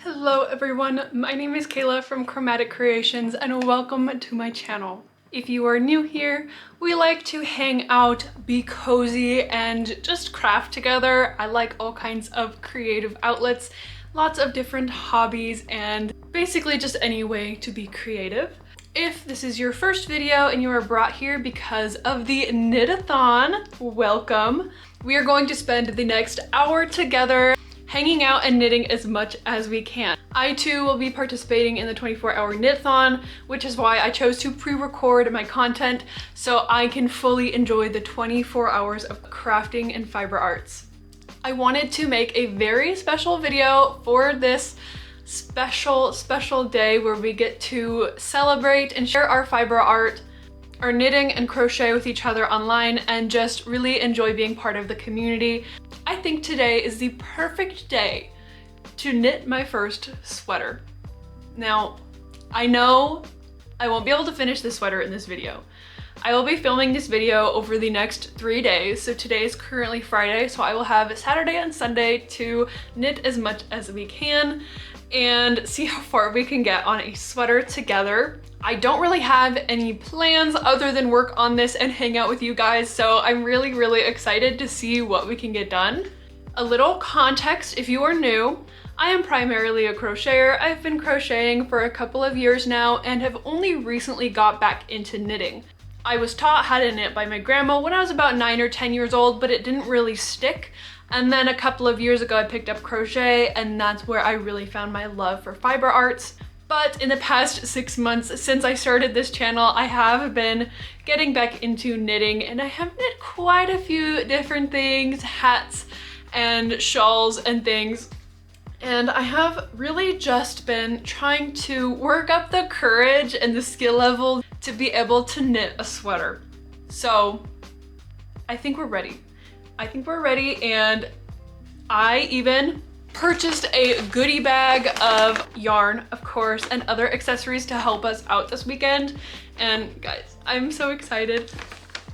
Hello everyone, my name is Kayla from Chromatic Creations and welcome to my channel. If you are new here, we like to hang out, be cozy, and just craft together. I like all kinds of creative outlets, lots of different hobbies, and basically just any way to be creative. If this is your first video and you are brought here because of the Knitathon, welcome. We are going to spend the next hour together hanging out and knitting as much as we can. I too will be participating in the 24-hour knitathon, which is why I chose to pre-record my content so I can fully enjoy the 24 hours of crafting and fiber arts. I wanted to make a very special video for this special day where we get to celebrate and share our fiber art, our knitting and crochet with each other online, and just really enjoy being part of the community. I think today is the perfect day to knit my first sweater. Now, I know I won't be able to finish this sweater in this video. I will be filming this video over the next 3 days. So today is currently Friday, so I will have Saturday and Sunday to knit as much as we can and see how far we can get on a sweater together. I don't really have any plans other than work on this and hang out with you guys, so I'm really excited to see what we can get done. A little context if you are new, I am primarily a crocheter. I've been crocheting for a couple of years now and have only recently got back into knitting. I was taught how to knit by my grandma when I was about 9 or 10 years old, but it didn't really stick. And then a couple of years ago I picked up crochet, and that's where I really found my love for fiber arts. But in the past 6 months since I started this channel, I have been getting back into knitting, and I have knit quite a few different things, hats and shawls and things. And I have really just been trying to work up the courage and the skill level to be able to knit a sweater. So I think we're ready. And I even purchased a goodie bag of yarn, of course, and other accessories to help us out this weekend. And guys, I'm so excited.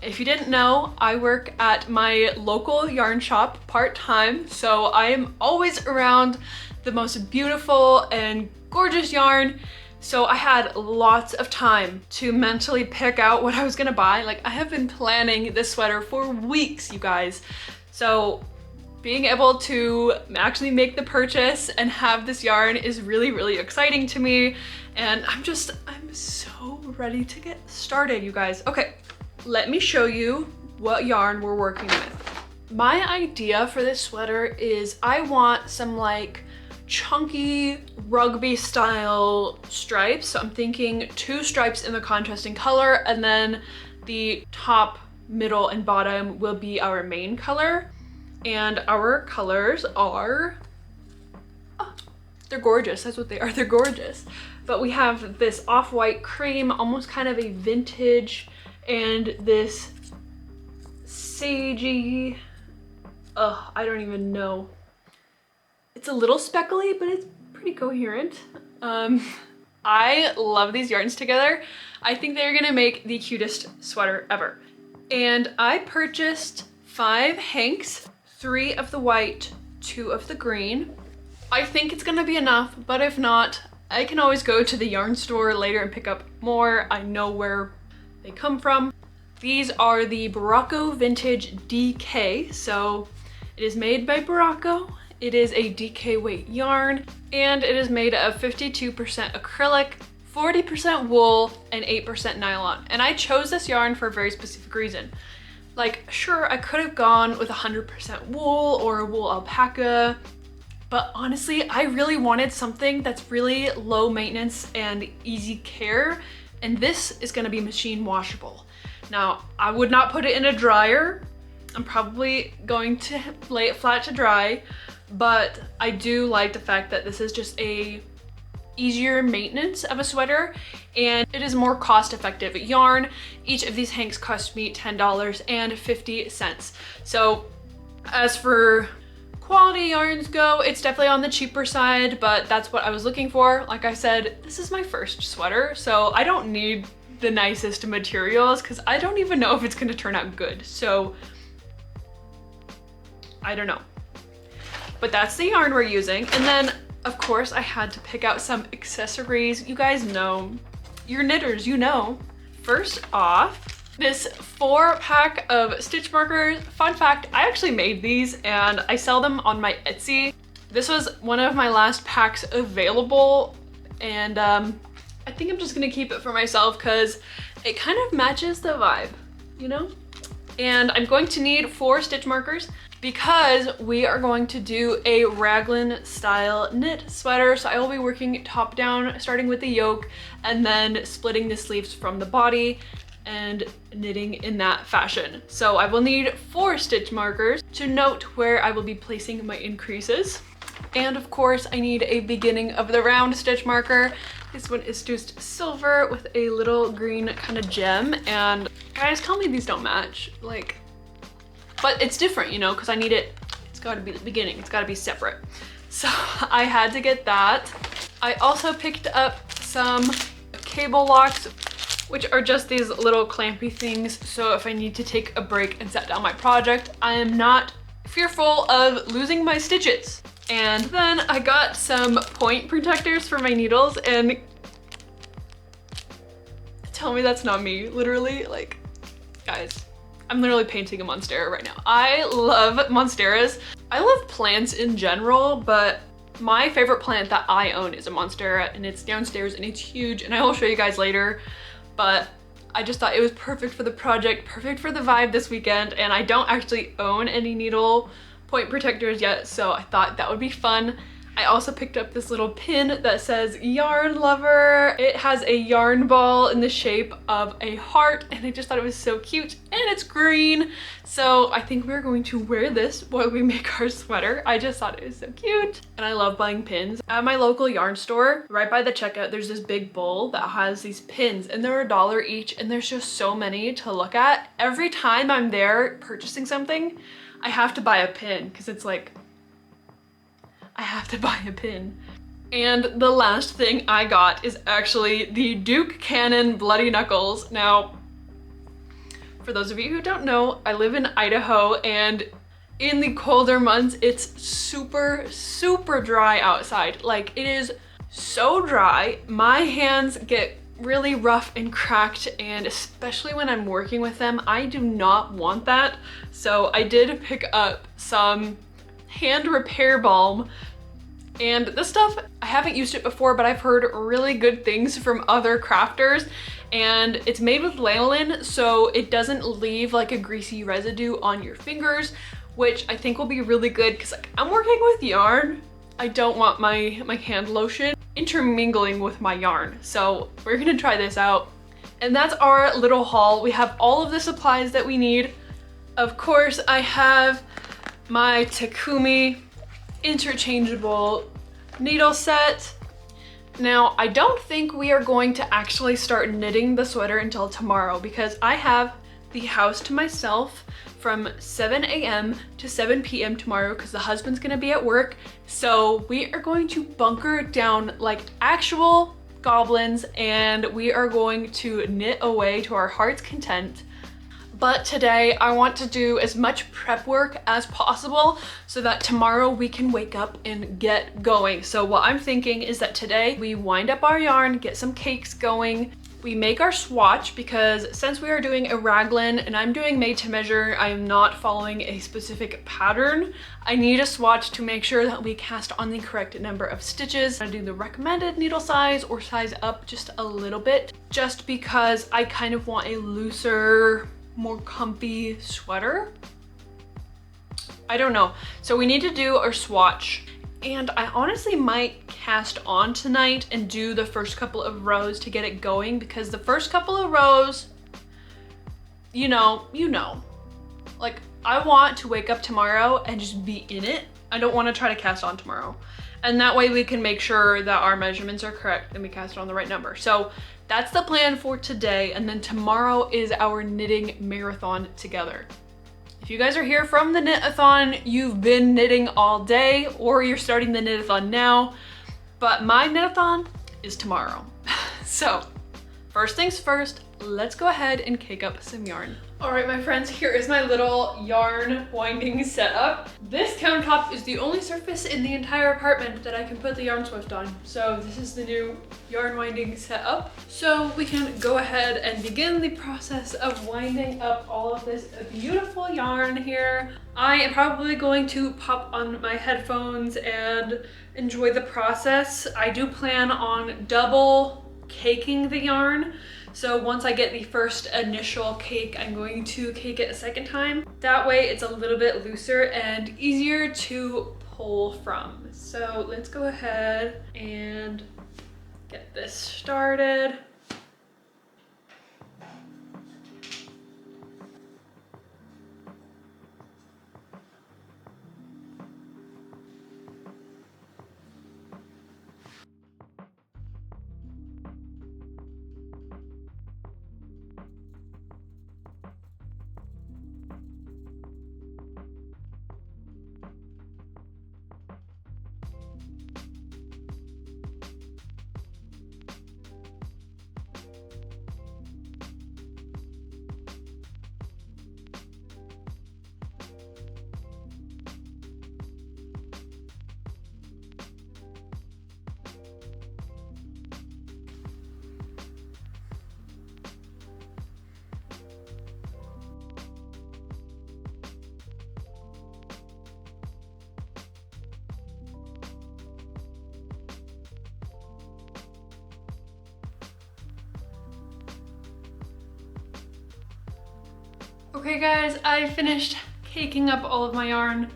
If you didn't know, I work at my local yarn shop part-time, so I am always around the most beautiful and gorgeous yarn. So I had lots of time to mentally pick out what I was gonna buy. Like, I have been planning this sweater for weeks, you guys. So being able to actually make the purchase and have this yarn is really exciting to me. And I'm so ready to get started, you guys. Okay, let me show you what yarn we're working with. My idea for this sweater is I want some like chunky rugby style stripes. So I'm thinking 2 stripes in the contrasting color, and then the top, middle, and bottom will be our main color. And our colors are, they're gorgeous. That's what they are, they're gorgeous. But we have this off-white cream, almost kind of a vintage, and this sagey, I don't even know. It's a little speckly, but it's pretty coherent. I love these yarns together. I think they're gonna make the cutest sweater ever. And I purchased 5 hanks, 3 of the white, 2 of the green. I think it's gonna be enough, but if not, I can always go to the yarn store later and pick up more. I know where they come from. These are the Barocco Vintage DK, so it is made by Barocco. It is a DK weight yarn, and it is made of 52% acrylic, 40% wool, and 8% nylon. And I chose this yarn for a very specific reason. Like, sure, I could have gone with 100% wool or a wool alpaca, but honestly, I really wanted something that's really low maintenance and easy care, and this is gonna be machine washable. Now, I would not put it in a dryer. I'm probably going to lay it flat to dry, but I do like the fact that this is just a easier maintenance of a sweater, and it is more cost-effective yarn. Each of these hanks cost me $10.50. So as for quality yarns go, it's definitely on the cheaper side, but that's what I was looking for. Like I said, this is my first sweater, so I don't need the nicest materials because I don't even know if it's gonna turn out good. So I don't know. But that's the yarn we're using. And then Of course, I had to pick out some accessories. You guys know, you're knitters, you know. First off, this 4-pack of stitch markers. Fun fact, I actually made these and I sell them on my Etsy. This was one of my last packs available, and I think I'm just gonna keep it for myself because it kind of matches the vibe, you know? And I'm going to need 4 stitch markers because we are going to do a raglan style knit sweater. So I will be working top down, starting with the yoke and then splitting the sleeves from the body and knitting in that fashion. So I will need 4 stitch markers to note where I will be placing my increases. And of course I need a beginning of the round stitch marker. This one is just silver with a little green kind of gem. And guys, tell me these don't match. Like, but it's different, you know, because I need it, it's gotta be the beginning, it's gotta be separate. So I had to get that. I also picked up some cable locks, which are just these little clampy things. So if I need to take a break and set down my project, I am not fearful of losing my stitches. And then I got some point protectors for my needles, and tell me that's not me, literally. Like, guys, I'm literally painting a monstera right now. I love monsteras. I love plants in general, but my favorite plant that I own is a monstera, and it's downstairs and it's huge, and I will show you guys later. But I just thought it was perfect for the project, perfect for the vibe this weekend, and I don't actually own any needle point protectors yet, so I thought that would be fun. I also picked up this little pin that says yarn lover. It has a yarn ball in the shape of a heart, and I just thought it was so cute, and it's green. So I think we're going to wear this while we make our sweater. I just thought it was so cute, and I love buying pins. At my local yarn store, right by the checkout, there's this big bowl that has these pins, and they're $1 each, and there's just so many to look at. Every time I'm there purchasing something, I have to buy a pin because it's like, I have to buy a pin. And the last thing I got is actually the Duke Cannon Bloody Knuckles. Now, for those of you who don't know, I live in Idaho, and in the colder months, it's super, super dry outside. Like, it is so dry. My hands get really rough and cracked, and especially when I'm working with them, I do not want that. So I did pick up some hand repair balm, and this stuff, I haven't used it before, but I've heard really good things from other crafters, and it's made with lanolin, so it doesn't leave like a greasy residue on your fingers, which I think will be really good because, like, I'm working with yarn. I don't want my hand lotion intermingling with my yarn. So we're gonna try this out. And that's our little haul. We have all of the supplies that we need. Of course, I have my Takumi interchangeable needle set. Now, I don't think we are going to actually start knitting the sweater until tomorrow because I have the house to myself from 7 a.m. to 7 p.m. tomorrow because the husband's gonna be at work. So we are going to bunker down like actual goblins, and we are going to knit away to our heart's content. But today I want to do as much prep work as possible so that tomorrow we can wake up and get going. So what I'm thinking is that today we wind up our yarn, get some cakes going. We make our swatch because since we are doing a raglan and I'm doing made to measure, I am not following a specific pattern. I need a swatch to make sure that we cast on the correct number of stitches. I do the recommended needle size or size up just a little bit, just because I kind of want a looser, more comfy sweater. I don't know. So we need to do our swatch. And I honestly might cast on tonight and do the first couple of rows to get it going, because the first couple of rows, you know, like I want to wake up tomorrow and just be in it. I don't want to try to cast on tomorrow. And that way we can make sure that our measurements are correct and we cast on the right number. So that's the plan for today. And then tomorrow is our knitting marathon together. If you guys are here from the Knitathon, you've been knitting all day, or you're starting the Knitathon now, but my Knitathon is tomorrow. So first things first, let's go ahead and cake up some yarn. All right, my friends, here is my little yarn winding setup. This countertop is the only surface in the entire apartment that I can put the yarn swift on. So this is the new yarn winding setup. So we can go ahead and begin the process of winding up all of this beautiful yarn here. I am probably going to pop on my headphones and enjoy the process. I do plan on double caking the yarn. So once I get the first initial cake, I'm going to cake it a second time. That way it's a little bit looser and easier to pull from. So let's go ahead and get this started. Okay guys, I finished caking up all of my yarn,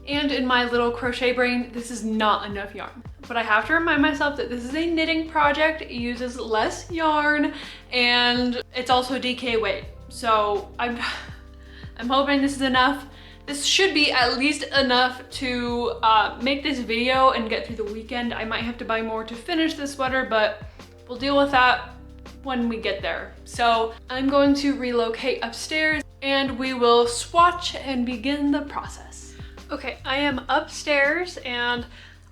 and in my little crochet brain, this is not enough yarn. But I have to remind myself that this is a knitting project, it uses less yarn, and it's also DK weight. So I'm hoping this is enough. This should be at least enough to make this video and get through the weekend. I might have to buy more to finish this sweater, but we'll deal with that when we get there. So I'm going to relocate upstairs and we will swatch and begin the process. Okay, I am upstairs and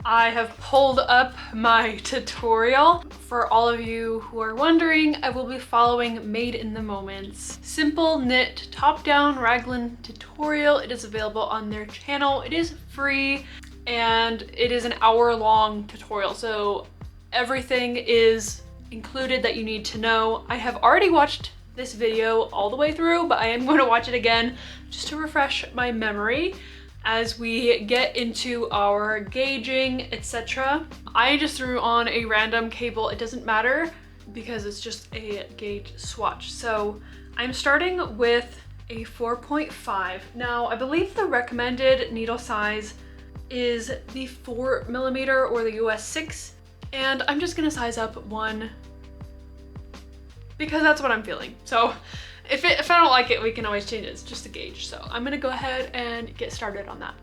I have pulled up my tutorial. For all of you who are wondering, I will be following Made in the Moment's simple knit top-down raglan tutorial. It is available on their channel. It is free and it is an hour-long tutorial, so everything is included that you need to know. I have already watched this video all the way through, but I am going to watch it again just to refresh my memory as we get into our gauging, etc. I just threw on a random cable. It doesn't matter because it's just a gauge swatch. So I'm starting with a 4.5. Now, I believe the recommended needle size is the 4mm or the US 6. And I'm just gonna size up one because that's what I'm feeling. So if I don't like it, we can always change it. It's just a gauge. So I'm gonna go ahead and get started on that.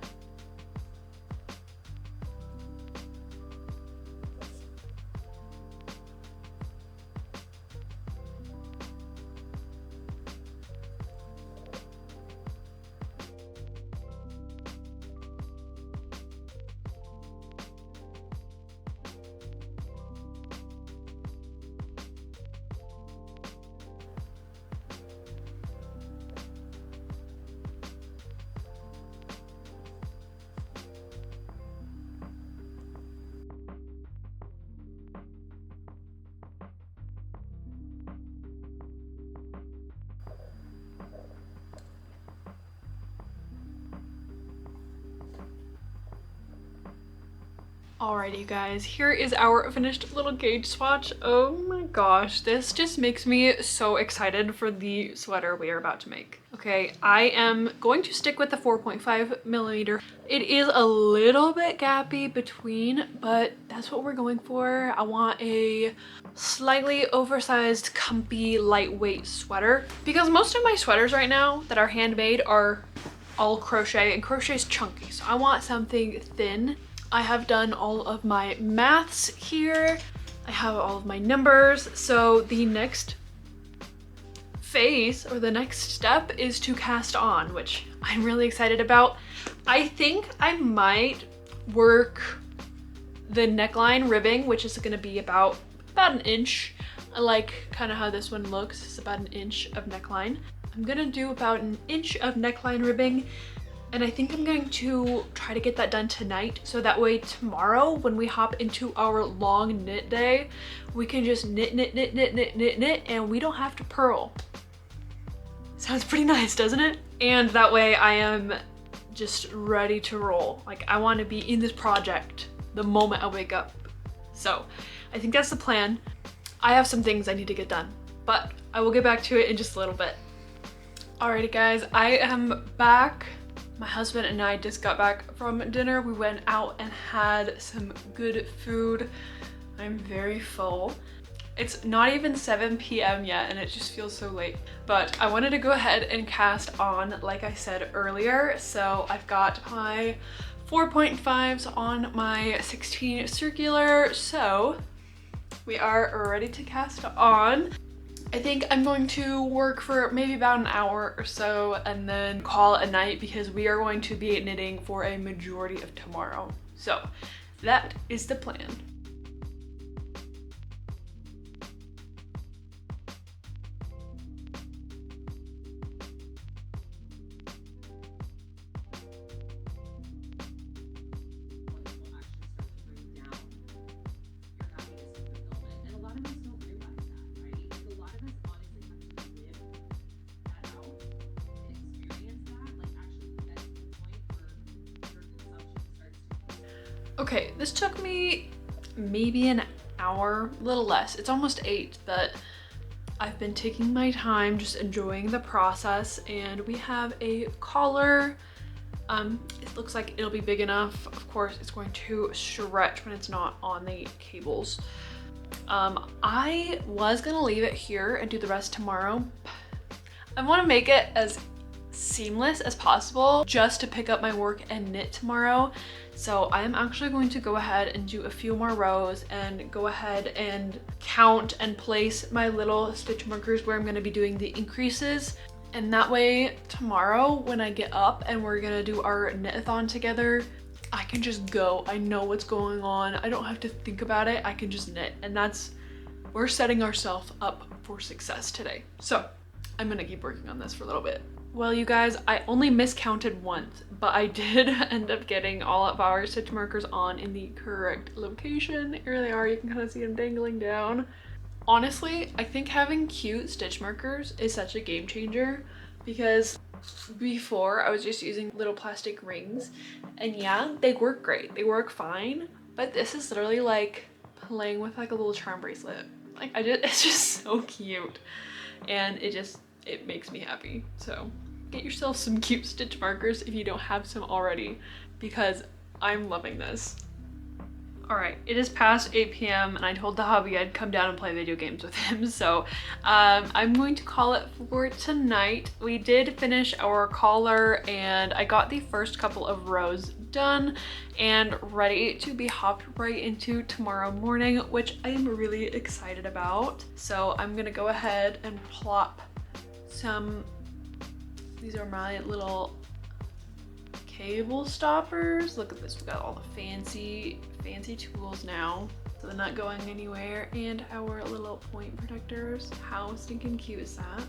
Alrighty, you guys, here is our finished little gauge swatch. Oh my gosh, this just makes me so excited for the sweater we are about to make. Okay, I am going to stick with the 4.5mm. It is a little bit gappy between, but that's what we're going for. I want a slightly oversized, comfy, lightweight sweater because most of my sweaters right now that are handmade are all crochet, and crochet is chunky, so I want something thin. I have done all of my maths here. I have all of my numbers. So the next phase or the next step is to cast on, which I'm really excited about. I think I might work the neckline ribbing, which is gonna be about an inch. I like kind of how this one looks. It's about an inch of neckline. I'm gonna do about an inch of neckline ribbing, and I think I'm going to try to get that done tonight, so that way tomorrow when we hop into our long knit day, we can just knit, and we don't have to purl. Sounds pretty nice, doesn't it? And that way I am just ready to roll. Like, I want to be in this project the moment I wake up. So I think that's the plan. I have some things I need to get done, but I will get back to it in just a little bit. Alrighty guys, I am back. My husband and I just got back from dinner. We went out and had some good food. I'm very full. It's not even 7 p.m. yet and it just feels so late. But I wanted to go ahead and cast on, like I said earlier. So I've got my 4.5s on my 16 circular. So we are ready to cast on. I think I'm going to work for maybe about an hour or so and then call it a night because we are going to be knitting for a majority of tomorrow. So that is the plan. Okay, this took me maybe an hour, a little less. It's almost 8, but I've been taking my time, just enjoying the process, and we have a collar. It looks like it'll be big enough. Of course, it's going to stretch when it's not on the cables. I was gonna leave it here and do the rest tomorrow. I wanna make it as seamless as possible just to pick up my work and knit tomorrow. So I am actually going to go ahead and do a few more rows and go ahead and count and place my little stitch markers where I'm going to be doing the increases. And that way tomorrow when I get up and we're going to do our knit-a-thon together, I can just go. I know what's going on. I don't have to think about it. I can just knit. And we're setting ourselves up for success today. So I'm going to keep working on this for a little bit. Well, you guys, I only miscounted once, but I did end up getting all of our stitch markers on in the correct location. Here they are. You can kind of see them dangling down. Honestly, I think having cute stitch markers is such a game changer because before I was just using little plastic rings, and yeah, they work great. They work fine, but this is literally like playing with like a little charm bracelet. Like it's just so cute, and it makes me happy. So get yourself some cute stitch markers if you don't have some already, because I'm loving this. All right, it is past 8 p.m. and I told the hubby I'd come down and play video games with him. So I'm going to call it for tonight. We did finish our collar and I got the first couple of rows done and ready to be hopped right into tomorrow morning, which I am really excited about. So I'm gonna go ahead and plop these are my little cable stoppers. Look at this, we got all the fancy tools now, so they're not going anywhere, and our little point protectors. How stinking cute is that?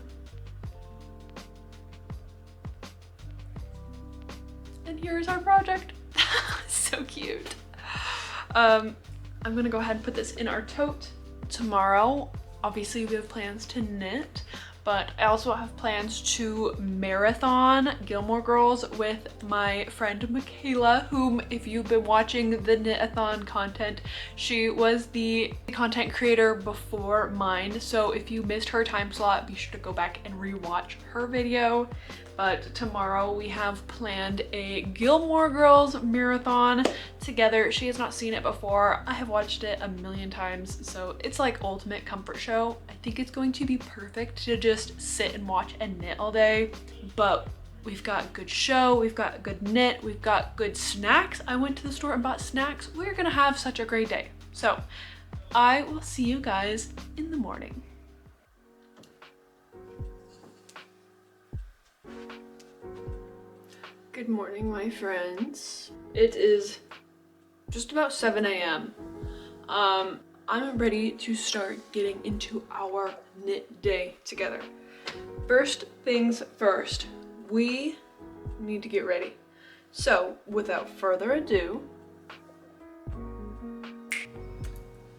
And here's our project. So cute. I'm gonna go ahead and put this in our tote. Tomorrow, obviously we have plans to knit, but I also have plans to marathon Gilmore Girls with my friend Michaela, whom, if you've been watching the Knitathon content, she was the content creator before mine. So if you missed her time slot, be sure to go back and rewatch her video. But tomorrow we have planned a Gilmore Girls marathon together. She has not seen it before. I have watched it a million times, so it's like ultimate comfort show. I think it's going to be perfect to just sit and watch and knit all day. But we've got a good show, we've got a good knit, we've got good snacks. I went to the store and bought snacks. We're gonna have such a great day. So I will see you guys in the morning. Good morning, my friends. It is just about 7 a.m. I'm ready to start getting into our knit day together. First things first, we need to get ready. So without further ado,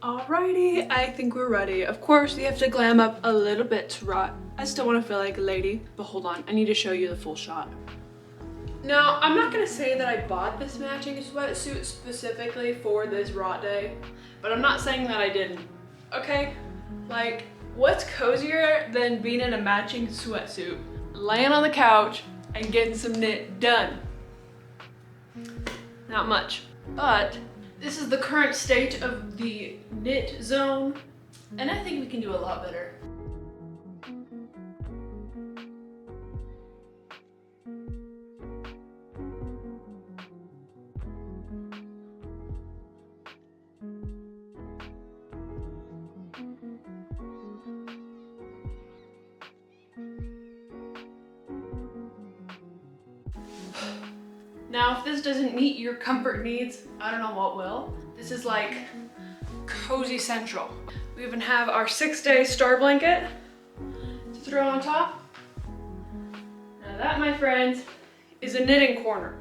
alrighty, I think we're ready. Of course, you have to glam up a little bit, right? I still want to feel like a lady, but hold on, I need to show you the full shot. Now, I'm not gonna say that I bought this matching sweatsuit specifically for this rot day, but I'm not saying that I didn't, okay? Like, what's cozier than being in a matching sweatsuit, laying on the couch, and getting some knit done? Not much, but this is the current state of the knit zone, and I think we can do a lot better. Now, if this doesn't meet your comfort needs, I don't know what will. This is like cozy central. We even have our 6-day star blanket to throw on top. Now that, my friends, is a knitting corner.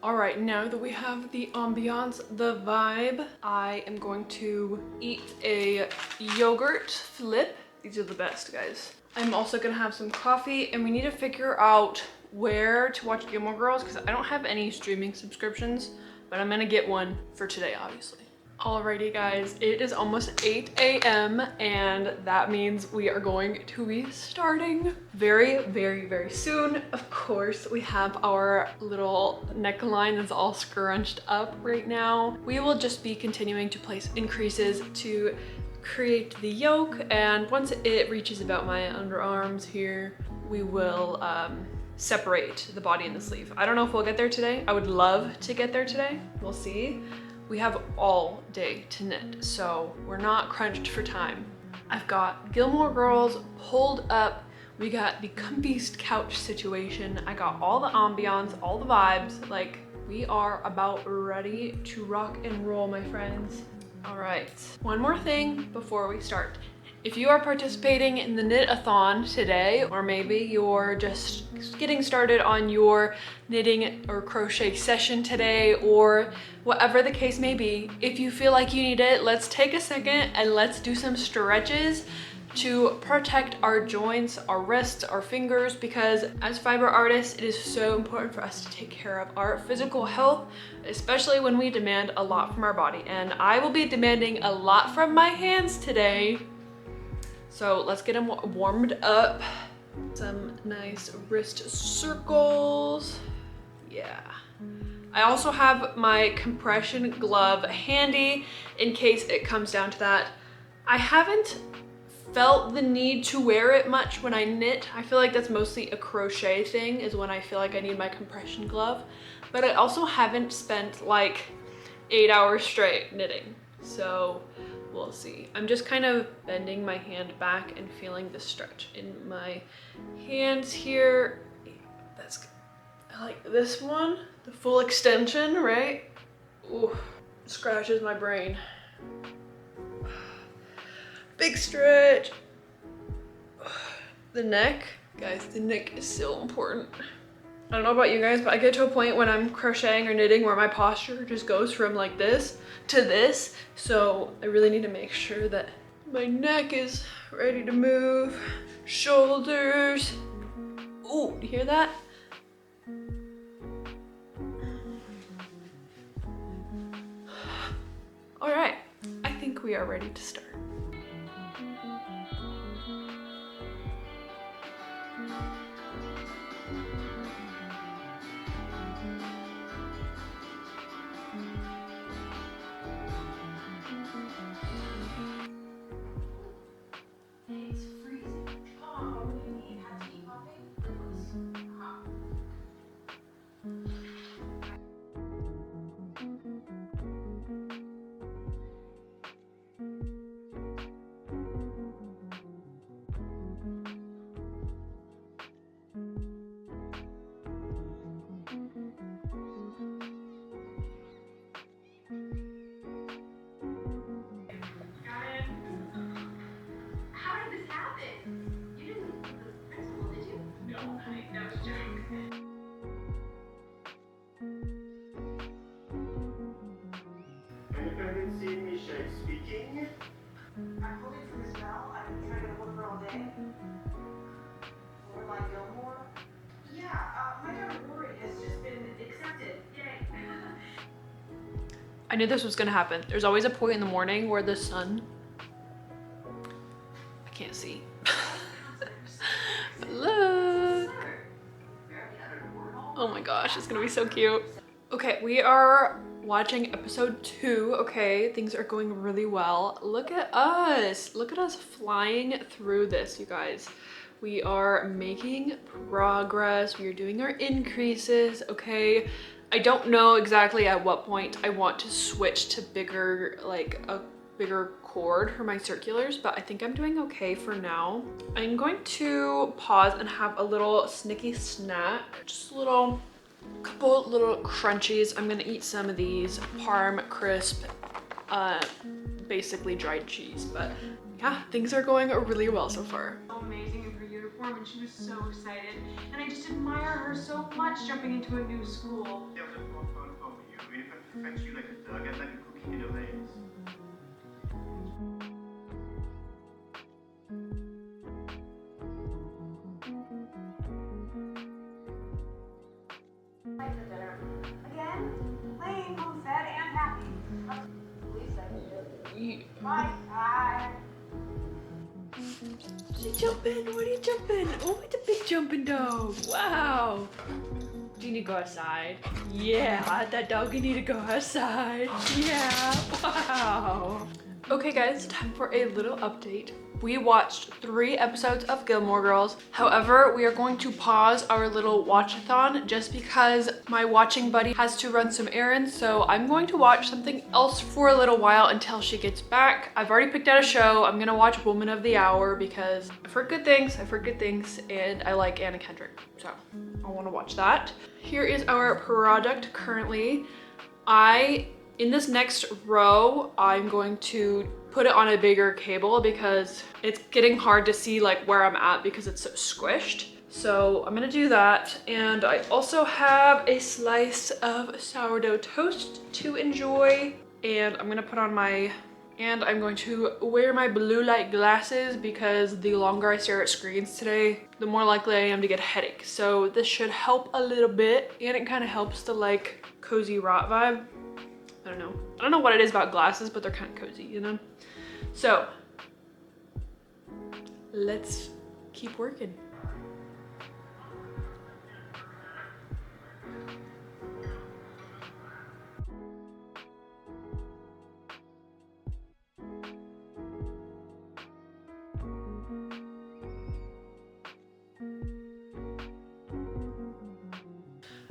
All right, now that we have the ambiance, the vibe, I am going to eat a yogurt flip. These are the best, guys. I'm also gonna have some coffee, and we need to figure out where to watch Gilmore Girls because I don't have any streaming subscriptions, but I'm gonna get one for today, obviously. Alrighty guys, it is almost 8 a.m. and that means we are going to be starting very, very, very soon. Of course, we have our little neckline that's all scrunched up right now. We will just be continuing to place increases to create the yoke, and once it reaches about my underarms here, we will separate the body and the sleeve. I don't know if we'll get there today. I would love to get there today. We'll see. We have all day to knit, so we're not crunched for time. I've got Gilmore Girls pulled up. We got the comfiest couch situation. I got all the ambiance, all the vibes. Like, we are about ready to rock and roll, my friends. All right, one more thing before we start. If you are participating in the Knitathon today, or maybe you're just getting started on your knitting or crochet session today, or whatever the case may be, if you feel like you need it, let's take a second and let's do some stretches to protect our joints, our wrists, our fingers, because as fiber artists, it is so important for us to take care of our physical health, especially when we demand a lot from our body. And I will be demanding a lot from my hands today. So let's get them warmed up. Some nice wrist circles. Yeah. I also have my compression glove handy in case it comes down to that. I haven't felt the need to wear it much when I knit. I feel like that's mostly a crochet thing, is when I feel like I need my compression glove. But I also haven't spent like 8 hours straight knitting. So we'll see. I'm just kind of bending my hand back and feeling the stretch in my hands here. That's good. I like this one, the full extension, right? Ooh, scratches my brain. Big stretch. The neck, guys, the neck is so important. I don't know about you guys, but I get to a point when I'm crocheting or knitting where my posture just goes from like this to this. So I really need to make sure that my neck is ready to move. Shoulders. Ooh, you hear that? All right, I think we are ready to start. It's freezing. Oh, what do you need? Have to eat coffee? I knew this was gonna happen. There's always a point in the morning where the sun, I can't see. But look. Oh my gosh, it's gonna be so cute. Okay, we are watching episode 2. Okay, things are going really well. Look at us. Look at us flying through this, you guys. We are making progress. We are doing our increases, okay? I don't know exactly at what point I want to switch to bigger, like a bigger cord for my circulars, but I think I'm doing okay for now. I'm going to pause and have a little snicky snack. Just a couple little crunchies. I'm gonna eat some of these Parm Crisp, basically dried cheese, but yeah, things are going really well so far. Amazing in her uniform, and she was so excited, and I just admire her so much jumping into a new school. Again, playing, homestead, and happy. Bye. Bye. What are you jumping? What are you jumping? Oh, it's a big jumping dog. Wow. Do you need to go outside? Yeah, that dog need to go outside. Yeah, wow. Okay guys, time for a little update. We watched 3 episodes of Gilmore Girls. However, we are going to pause our little watch-a-thon just because my watching buddy has to run some errands. So I'm going to watch something else for a little while until she gets back. I've already picked out a show. I'm gonna watch Woman of the Hour because I've heard good things, and I like Anna Kendrick. So I wanna watch that. Here is our product currently. In this next row, I'm going to put it on a bigger cable because it's getting hard to see like where I'm at because it's so squished. So I'm gonna do that. And I also have a slice of sourdough toast to enjoy. And I'm gonna put on I'm going to wear my blue light glasses because the longer I stare at screens today, the more likely I am to get a headache. So this should help a little bit, and it kind of helps the like cozy rot vibe. I don't know what it is about glasses, but they're kind of cozy, you know? So let's keep working.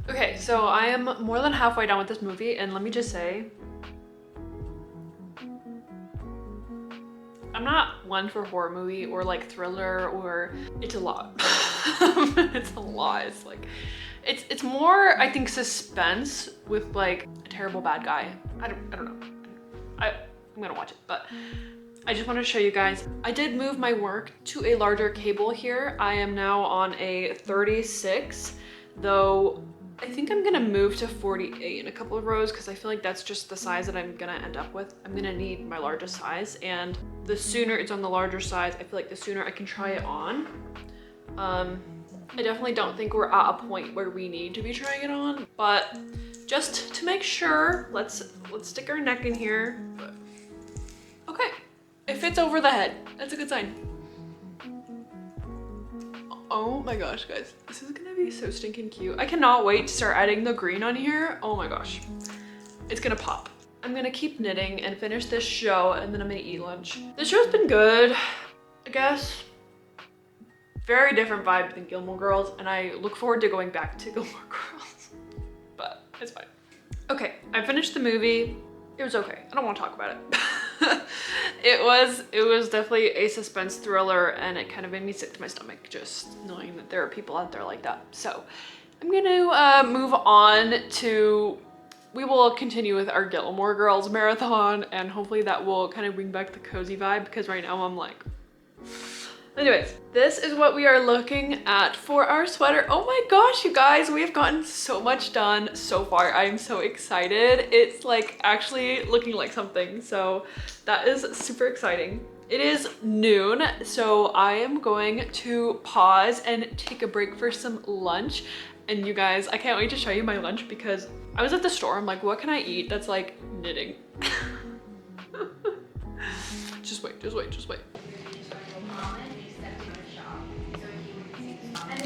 Okay, so I am more than halfway done with this movie, and let me just say, I'm not one for horror movie or like thriller, or it's a lot. It's a lot. It's like, it's more, I think, suspense with like a terrible bad guy. I don't know. I'm gonna watch it, but I just wanted to show you guys. I did move my work to a larger cable here. I am now on a 36, though I think I'm gonna move to 48 in a couple of rows because I feel like that's just the size that I'm gonna end up with. I'm gonna need my largest size, and the sooner it's on the larger size, I feel like the sooner I can try it on. I definitely don't think we're at a point where we need to be trying it on, but just to make sure, let's stick our neck in here. Okay, it fits over the head. That's a good sign. Oh my gosh, guys, this is gonna be so stinking cute. I cannot wait to start adding the green on here. Oh my gosh, it's gonna pop. I'm gonna keep knitting and finish this show, and then I'm gonna eat lunch. This show's been good, I guess. Very different vibe than Gilmore Girls, and I look forward to going back to Gilmore Girls, but it's fine. Okay, I finished the movie. It was okay. I don't want to talk about it. It was definitely a suspense thriller, and it kind of made me sick to my stomach just knowing that there are people out there like that. So I'm gonna move on to, we will continue with our Gilmore Girls marathon, and hopefully that will kind of bring back the cozy vibe, because right now I'm like, anyways, this is what we are looking at for our sweater. Oh my gosh, you guys, we have gotten so much done so far. I am so excited. It's like actually looking like something, so that is super exciting. It is noon, so I am going to pause and take a break for some lunch. And you guys, I can't wait to show you my lunch because I was at the store. I'm like, what can I eat that's like knitting? Just wait. And this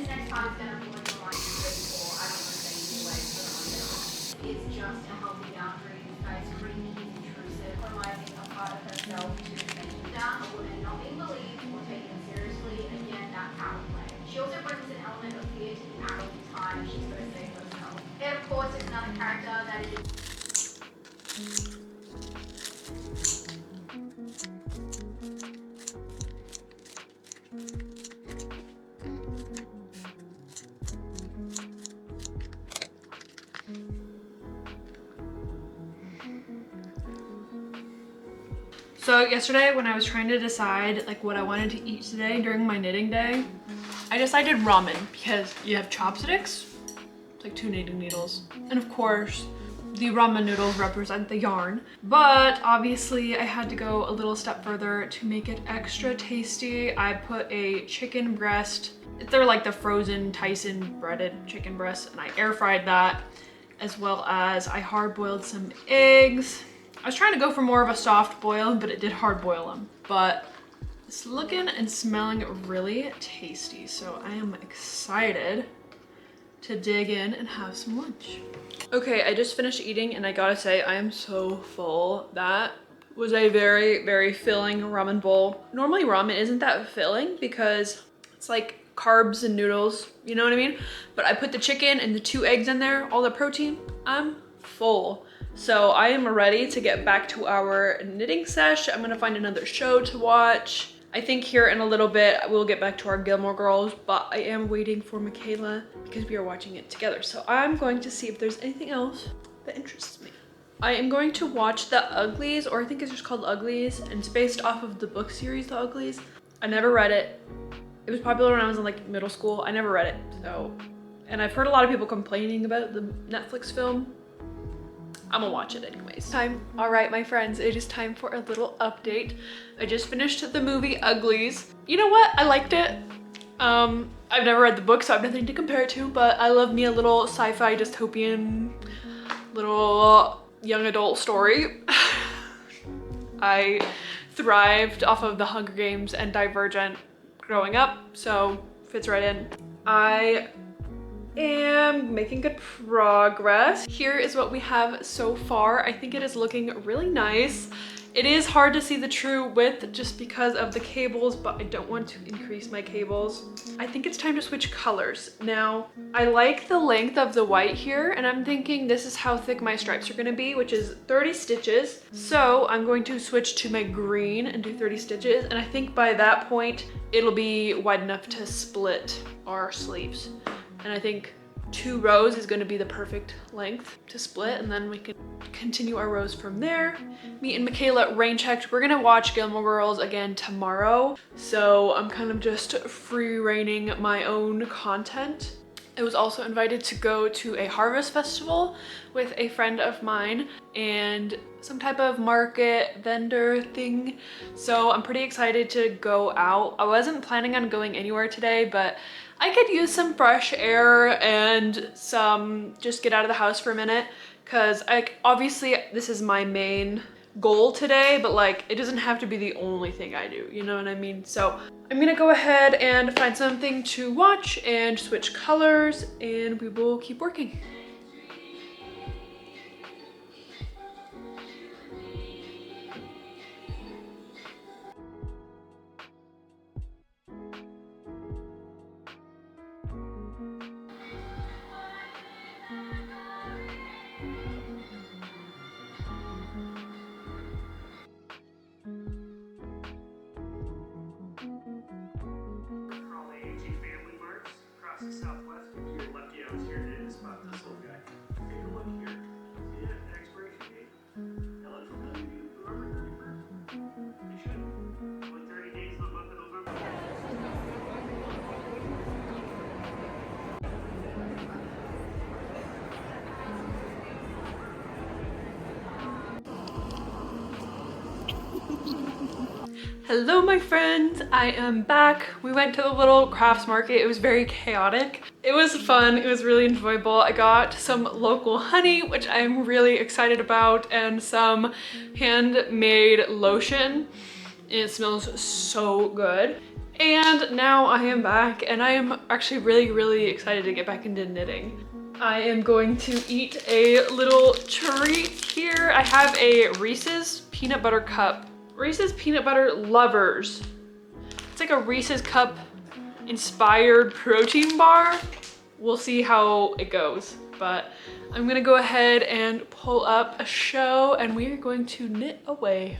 next part is gonna pull into line 34. I don't want to say either way, so it's just a healthy boundary. It's creepy, it's intrusive, realizing a part of herself to mention down, a woman not being believed or taken seriously, and again, that power play. She also brings an element of fear to the adult time she's got to save herself. And of course, it's another character that is. So yesterday when I was trying to decide like what I wanted to eat today during my knitting day, I decided ramen because you have chopsticks, it's like 2 knitting needles, and of course the ramen noodles represent the yarn. But obviously I had to go a little step further to make it extra tasty. I put a chicken breast, they're like the frozen Tyson breaded chicken breasts, and I air fried that, as well as I hard boiled some eggs. I was trying to go for more of a soft boil, but it did hard boil them. But it's looking and smelling really tasty. So I am excited to dig in and have some lunch. Okay, I just finished eating and I gotta say I am so full. That was a very, very filling ramen bowl. Normally ramen isn't that filling because it's like carbs and noodles, you know what I mean? But I put the chicken and the 2 eggs in there, all the protein. I'm full. So I am ready to get back to our knitting sesh. I'm gonna find another show to watch. I think here in a little bit we'll get back to our Gilmore Girls, but I am waiting for Michaela because we are watching it together. So I'm going to see if there's anything else that interests me. I am going to watch The Uglies, or I think it's just called Uglies, and it's based off of the book series The Uglies. I never read it. It was popular when I was in like middle school. I never read it, so. And I've heard a lot of people complaining about the Netflix film. I'm gonna watch it anyways. All right, my friends, it is time for a little update. I just finished the movie Uglies. You know what? I liked it. I've never read the book, so I have nothing to compare it to, but I love me a little sci-fi dystopian little young adult story. I thrived off of the Hunger Games and Divergent growing up, so fits right in. I am making good progress. Here is what we have so far. I think it is looking really nice. It is hard to see the true width just because of the cables, but I don't want to increase my cables. I think it's time to switch colors. Now, I like the length of the white here, and I'm thinking this is how thick my stripes are gonna be, which is 30 stitches. So I'm going to switch to my green and do 30 stitches, and I think by that point, it'll be wide enough to split our sleeves. And I think 2 rows is going to be the perfect length to split, and then we can continue our rows from there. Me and Michaela rain checked. We're gonna watch Gilmore Girls again tomorrow, so I'm kind of just free reigning my own content. I was also invited to go to a harvest festival with a friend of mine and some type of market vendor thing. So I'm pretty excited to go out. I wasn't planning on going anywhere today, but I could use some fresh air and just get out of the house for a minute, because obviously this is my main goal today, but like it doesn't have to be the only thing I do, you know what I mean? So I'm gonna go ahead and find something to watch and switch colors, and we will keep working. The Southwest. If you're lucky, I was here today to spot this little Hello my friends, I am back. We went to the little crafts market. It was very chaotic. It was fun, it was really enjoyable. I got some local honey, which I'm really excited about, and some handmade lotion. It smells so good. And now I am back and I am actually really excited to get back into knitting. I am going to eat a little treat here. I have a Reese's peanut butter cup. Reese's peanut butter lovers. It's like a Reese's cup inspired protein bar. We'll see how it goes, but I'm gonna go ahead and pull up a show and we are going to knit away.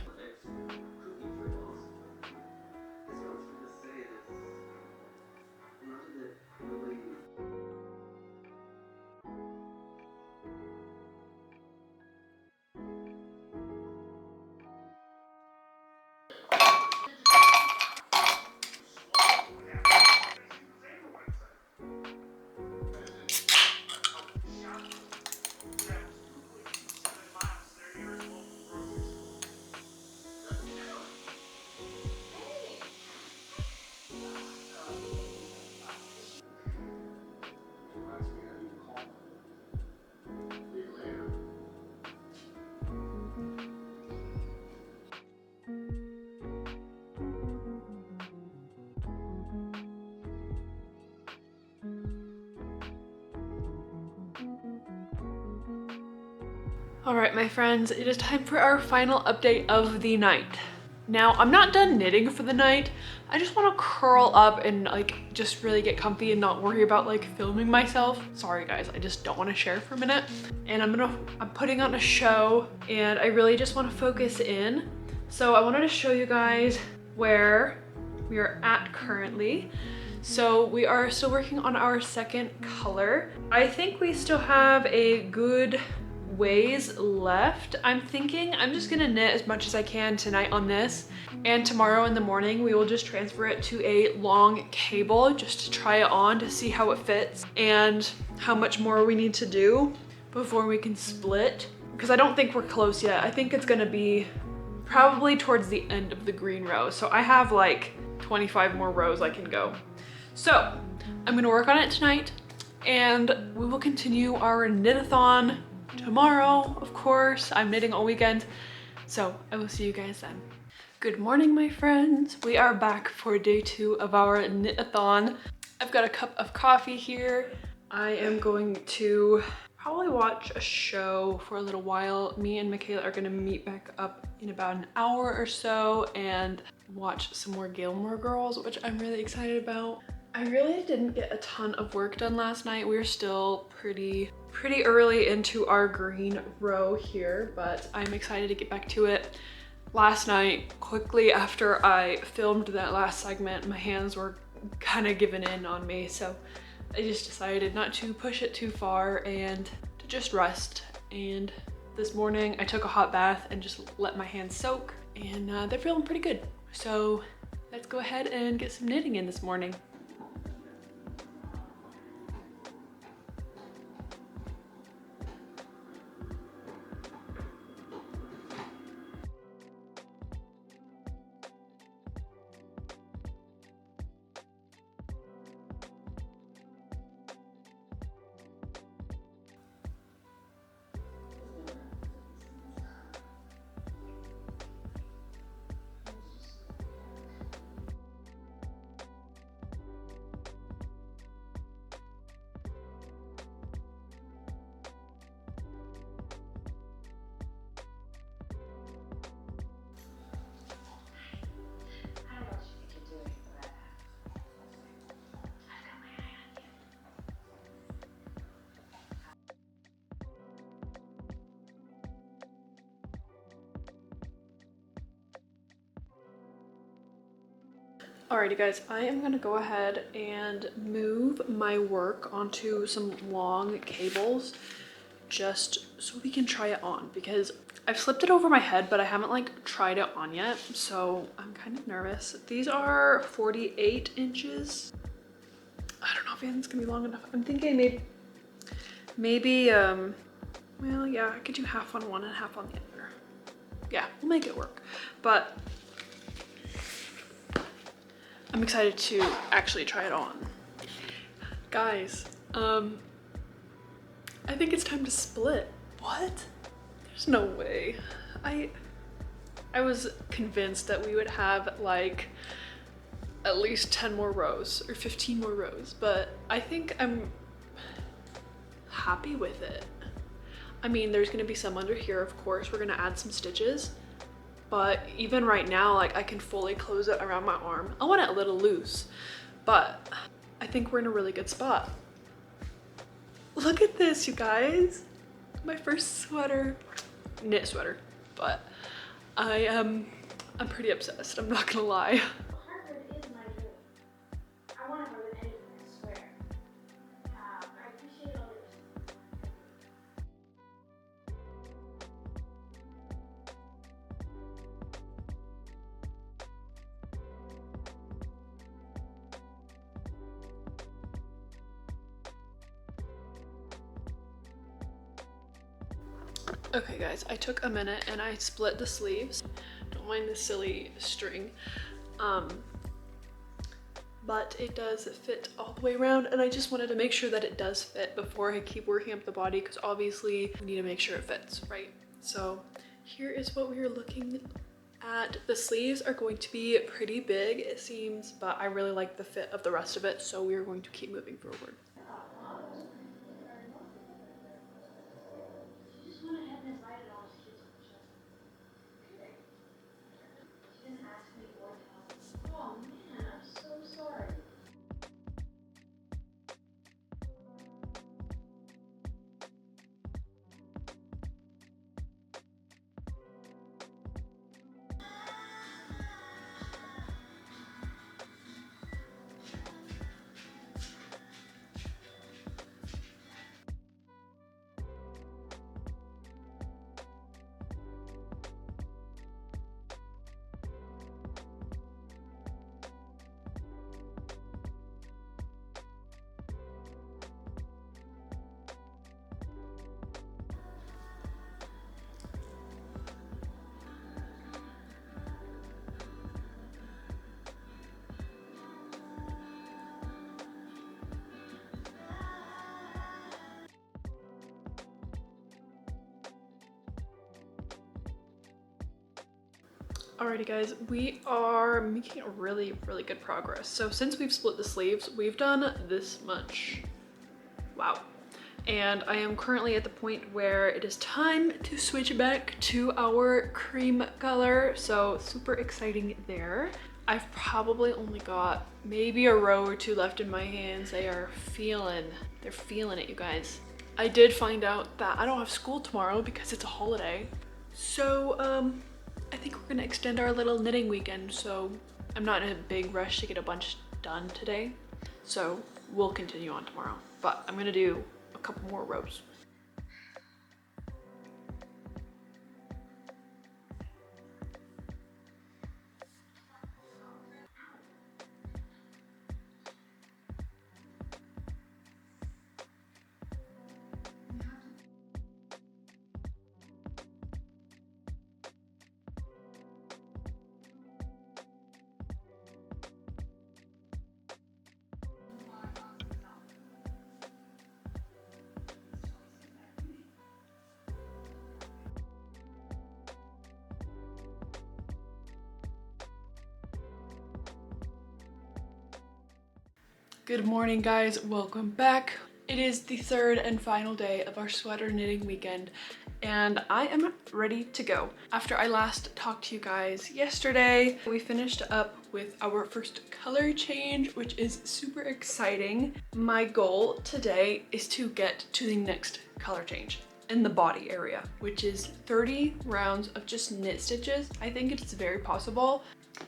All right, my friends, it is time for our final update of the night. Now, I'm not done knitting for the night. I just want to curl up and like just really get comfy and not worry about like filming myself. Sorry guys, I just don't want to share for a minute. And I'm putting on a show and I really just want to focus in. So I wanted to show you guys where we are at currently. So we are still working on our second color. I think we still have a good ways left. I'm thinking I'm just gonna knit as much as I can tonight on this, and tomorrow in the morning we will just transfer it to a long cable just to try it on to see how it fits and how much more we need to do before we can split, because I don't think we're close yet. I think it's gonna be probably towards the end of the green row, so I have like 25 more rows I can go. So I'm gonna work on it tonight and we will continue our knitathon tomorrow. Of course, I'm knitting all weekend, so I will see you guys then. Good morning, my friends. We are back for day 2 of our knitathon. I've got a cup of coffee here. I am going to probably watch a show for a little while. Me and Michaela are gonna meet back up in about an hour or so and watch some more Gilmore Girls, which I'm really excited about. I really didn't get a ton of work done last night. We were still pretty early into our green row here, but I'm excited to get back to it. Last night, quickly after I filmed that last segment, my hands were kind of giving in on me, so I just decided not to push it too far and to just rest. And this morning I took a hot bath and just let my hands soak, and they're feeling pretty good. So let's go ahead and get some knitting in this morning. Alrighty guys, I am gonna go ahead and move my work onto some long cables just so we can try it on, because I've slipped it over my head but I haven't like tried it on yet, so I'm kind of nervous. These are 48 inches. I don't know if it's gonna be long enough. I'm thinking maybe well yeah, I could do half on one and half on the other. Yeah, we'll make it work. But I'm excited to actually try it on. Guys, I think it's time to split. What? There's no way. I was convinced that we would have like at least 10 more rows or 15 more rows, but I think I'm happy with it. I mean, there's gonna be some under here, of course. We're gonna add some stitches, but even right now, like I can fully close it around my arm. I want it a little loose, but I think we're in a really good spot. Look at this, you guys. My first sweater, knit sweater, but I'm pretty obsessed, I'm not gonna lie. Harvard is my dream. I want to Harvard anything, I swear. I appreciate all this. Okay guys, I took a minute and I split the sleeves. Don't mind the silly string. But it does fit all the way around, and I just wanted to make sure that it does fit before I keep working up the body, because obviously we need to make sure it fits, right? So here is what we are looking at. The sleeves are going to be pretty big, it seems, but I really like the fit of the rest of it, so we are going to keep moving forward. She just went ahead and invited all these kids to the show. Kidding. She didn't ask me or tell me. Oh man, I'm so sorry. Alrighty guys, we are making really good progress. So since we've split the sleeves, we've done this much. Wow. And I am currently at the point where it is time to switch back to our cream color. So super exciting there. I've probably only got maybe a row or two left in my hands. They're feeling it, you guys. I did find out that I don't have school tomorrow because it's a holiday. So I think we're gonna extend our little knitting weekend, so I'm not in a big rush to get a bunch done today. So we'll continue on tomorrow, but I'm gonna do a couple more rows. Good morning guys, welcome back. It is the third and final day of our sweater knitting weekend and I am ready to go. After I last talked to you guys yesterday, we finished up with our first color change, which is super exciting. My goal today is to get to the next color change in the body area, which is 30 rounds of just knit stitches. I think it's very possible.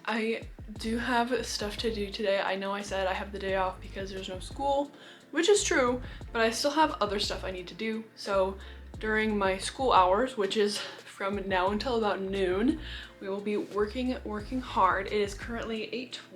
I do have stuff to do today. I know I said I have the day off because there's no school, which is true, but I still have other stuff I need to do. So during my school hours, which is from now until about noon, we will be working hard. It is currently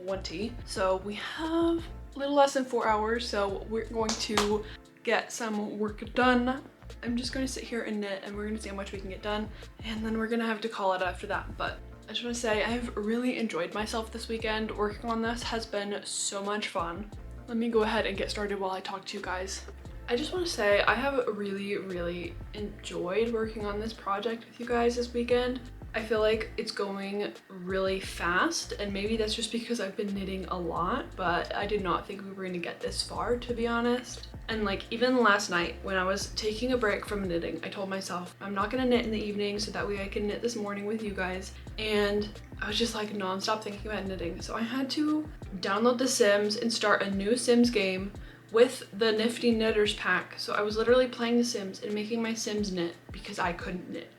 8:20, so we have a little less than 4 hours, so we're going to get some work done. I'm just going to sit here and knit and we're going to see how much we can get done, and then we're going to have to call it after that. But I just want to say I've really enjoyed myself this weekend. Working on this has been so much fun. Let me go ahead and get started while I talk to you guys. I just want to say I have really enjoyed working on this project with you guys this weekend. I feel like it's going really fast, and maybe that's just because I've been knitting a lot, but I did not think we were going to get this far, to be honest. And like even last night when I was taking a break from knitting, I told myself I'm not gonna knit in the evening so that way I can knit this morning with you guys. And I was just like non-stop thinking about knitting. So I had to download The Sims and start a new Sims game with the Nifty Knitters pack. So I was literally playing The Sims and making my Sims knit because I couldn't knit.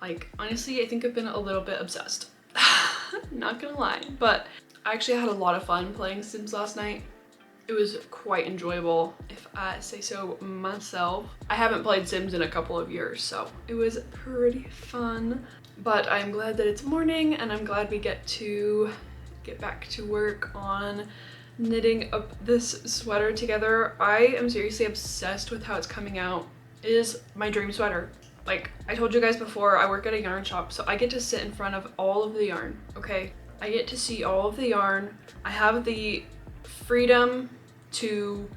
Like honestly, I think I've been a little bit obsessed. Not gonna lie, but I actually had a lot of fun playing Sims last night. It was quite enjoyable, if I say so myself. I haven't played Sims in a couple of years, so it was pretty fun. But I'm glad that it's morning, and I'm glad we get back to work on knitting up this sweater together. I am seriously obsessed with how it's coming out. It is my dream sweater. Like I told you guys before, I work at a yarn shop, so I get to sit in front of all of the yarn, okay? I get to see all of the yarn. I have the freedom to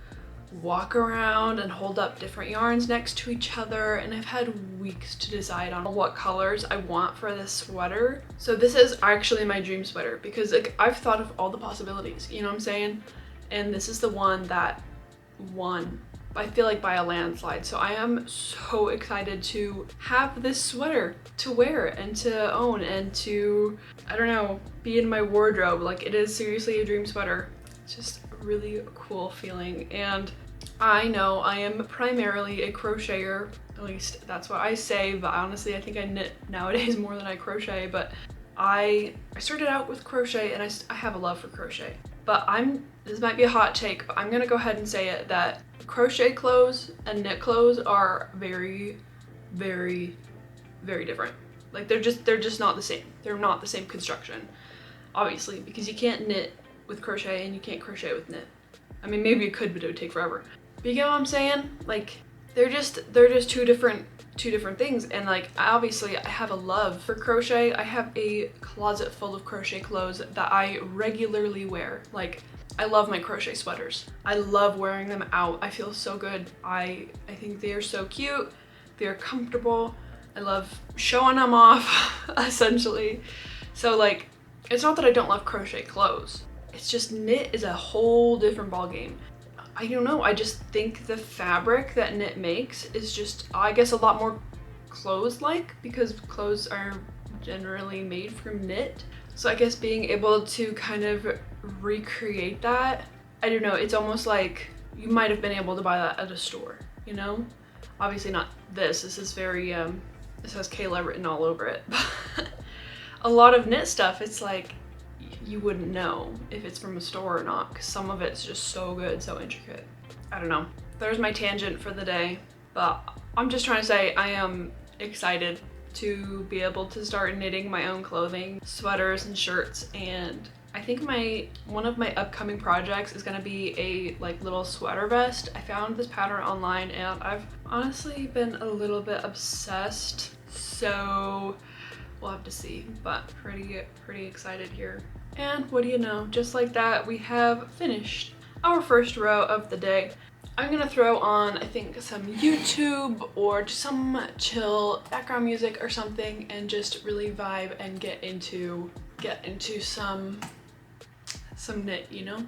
walk around and hold up different yarns next to each other, and I've had weeks to decide on what colors I want for this sweater. So this is actually my dream sweater because like I've thought of all the possibilities, you know what I'm saying? And this is the one that won, I feel like by a landslide. So I am so excited to have this sweater to wear and to own and to, I don't know, be in my wardrobe. Like it is seriously a dream sweater. It's just a really cool feeling. And I know I am primarily a crocheter, at least that's what I say, but honestly I think I knit nowadays more than I crochet. But I started out with crochet, and I have a love for crochet. But this might be a hot take, but I'm gonna go ahead and say it that crochet clothes and knit clothes are very different. Like they're just not the same. They're not the same construction, obviously, because you can't knit with crochet and you can't crochet with knit. I mean, maybe you could, but it would take forever. But you get what I'm saying? Like they're just two different things. And like obviously I have a love for crochet. I have a closet full of crochet clothes that I regularly wear. Like I love my crochet sweaters. I love wearing them out. I feel so good. I think they are so cute. They're comfortable. I love showing them off essentially. So like it's not that I don't love crochet clothes. It's just knit is a whole different ballgame. I don't know, I just think the fabric that knit makes is just, I guess, a lot more clothes-like because clothes are generally made from knit. So I guess being able to kind of recreate that, I don't know, it's almost like you might have been able to buy that at a store, you know? Obviously not this. This is very, this has Kayla written all over it. A lot of knit stuff, it's like, you wouldn't know if it's from a store or not because some of it's just so good, so intricate. I don't know. There's my tangent for the day, but I'm just trying to say I am excited to be able to start knitting my own clothing, sweaters and shirts. And I think one of my upcoming projects is gonna be a like little sweater vest. I found this pattern online and I've honestly been a little bit obsessed, so we'll have to see, but pretty excited here. And what do you know, just like that, we have finished our first row of the day. I'm gonna throw on, I think, some YouTube or just some chill background music or something and just really vibe and get into some knit, you know?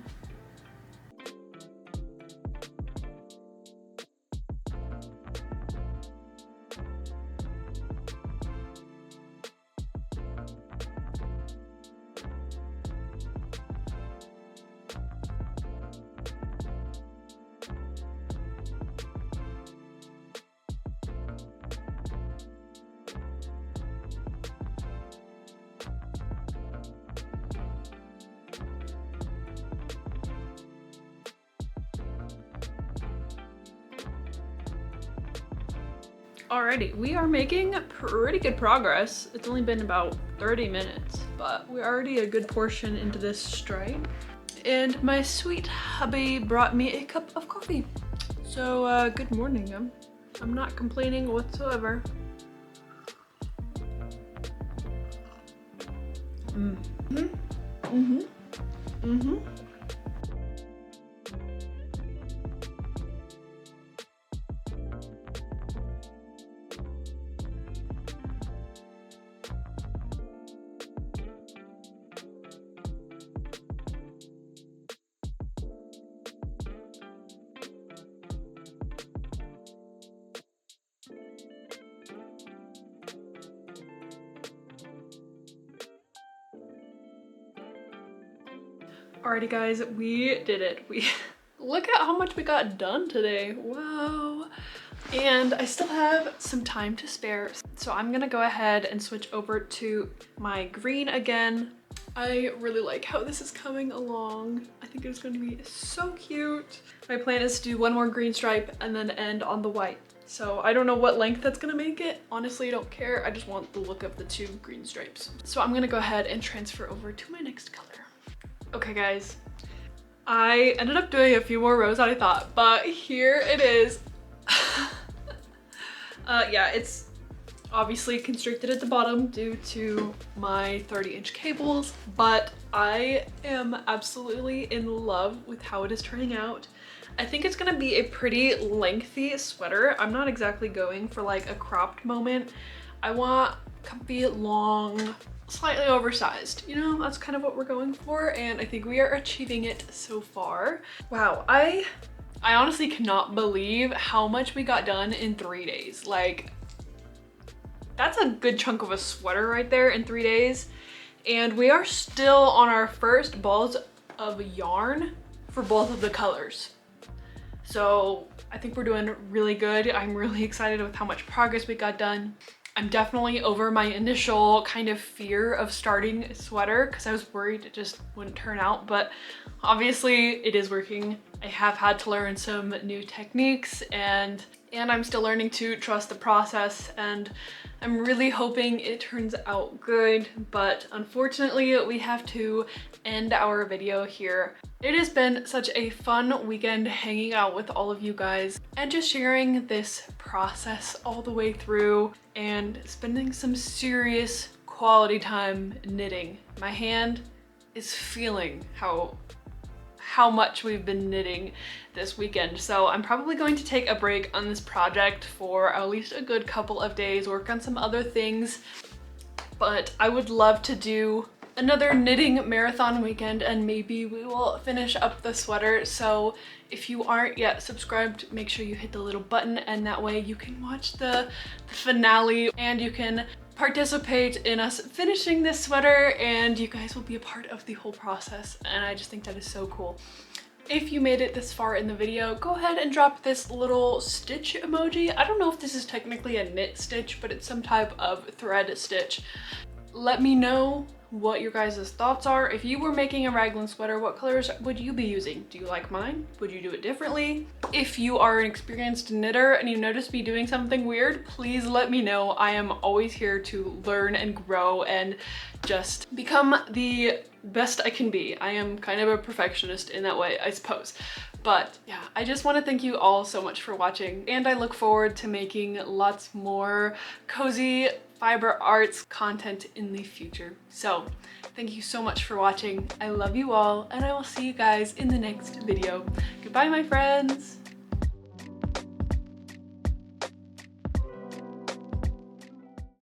Alrighty, we are making pretty good progress. It's only been about 30 minutes, but we're already a good portion into this stripe. And my sweet hubby brought me a cup of coffee. So good morning. I'm not complaining whatsoever. Alrighty guys, we did it. We look at how much we got done today. Wow. And I still have some time to spare, so I'm gonna go ahead and switch over to my green again. I really like how this is coming along. I think it's going to be so cute. My plan is to do one more green stripe and then end on the white. So I don't know what length that's gonna make it. Honestly, I don't care. I just want the look of the two green stripes. So I'm gonna go ahead and transfer over to my next color. Okay guys, I ended up doing a few more rows than I thought, but here it is. Yeah, it's obviously constricted at the bottom due to my 30-inch cables, but I am absolutely in love with how it is turning out. I think it's gonna be a pretty lengthy sweater. I'm not exactly going for like a cropped moment. I want comfy, long, slightly oversized. You know, that's kind of what we're going for, and I think we are achieving it so far. Wow, I honestly cannot believe how much we got done in 3 days. Like, that's a good chunk of a sweater right there in 3 days. And we are still on our first balls of yarn for both of the colors. So I think we're doing really good. I'm really excited with how much progress we got done. I'm definitely over my initial kind of fear of starting a sweater because I was worried it just wouldn't turn out, but obviously it is working. I have had to learn some new techniques and I'm still learning to trust the process, and I'm really hoping it turns out good, but unfortunately we have to end our video here. It has been such a fun weekend hanging out with all of you guys and just sharing this process all the way through and spending some serious quality time knitting. My hand is feeling how much we've been knitting this weekend. So I'm probably going to take a break on this project for at least a good couple of days, work on some other things, but I would love to do another knitting marathon weekend and maybe we will finish up the sweater. So if you aren't yet subscribed, make sure you hit the little button, and that way you can watch the finale and you can participate in us finishing this sweater, and you guys will be a part of the whole process, and I just think that is so cool. If you made it this far in the video, go ahead and drop this little stitch emoji. I don't know if this is technically a knit stitch, but it's some type of thread stitch. Let me know what your guys' thoughts are. If you were making a raglan sweater, what colors would you be using? Do you like mine? Would you do it differently? If you are an experienced knitter and you notice me doing something weird, please let me know. I am always here to learn and grow and just become the best I can be. I am kind of a perfectionist in that way, I suppose. But yeah, I just want to thank you all so much for watching, and I look forward to making lots more cozy fiber arts content in the future. So thank you so much for watching. I love you all, and I will see you guys in the next video. Goodbye, my friends.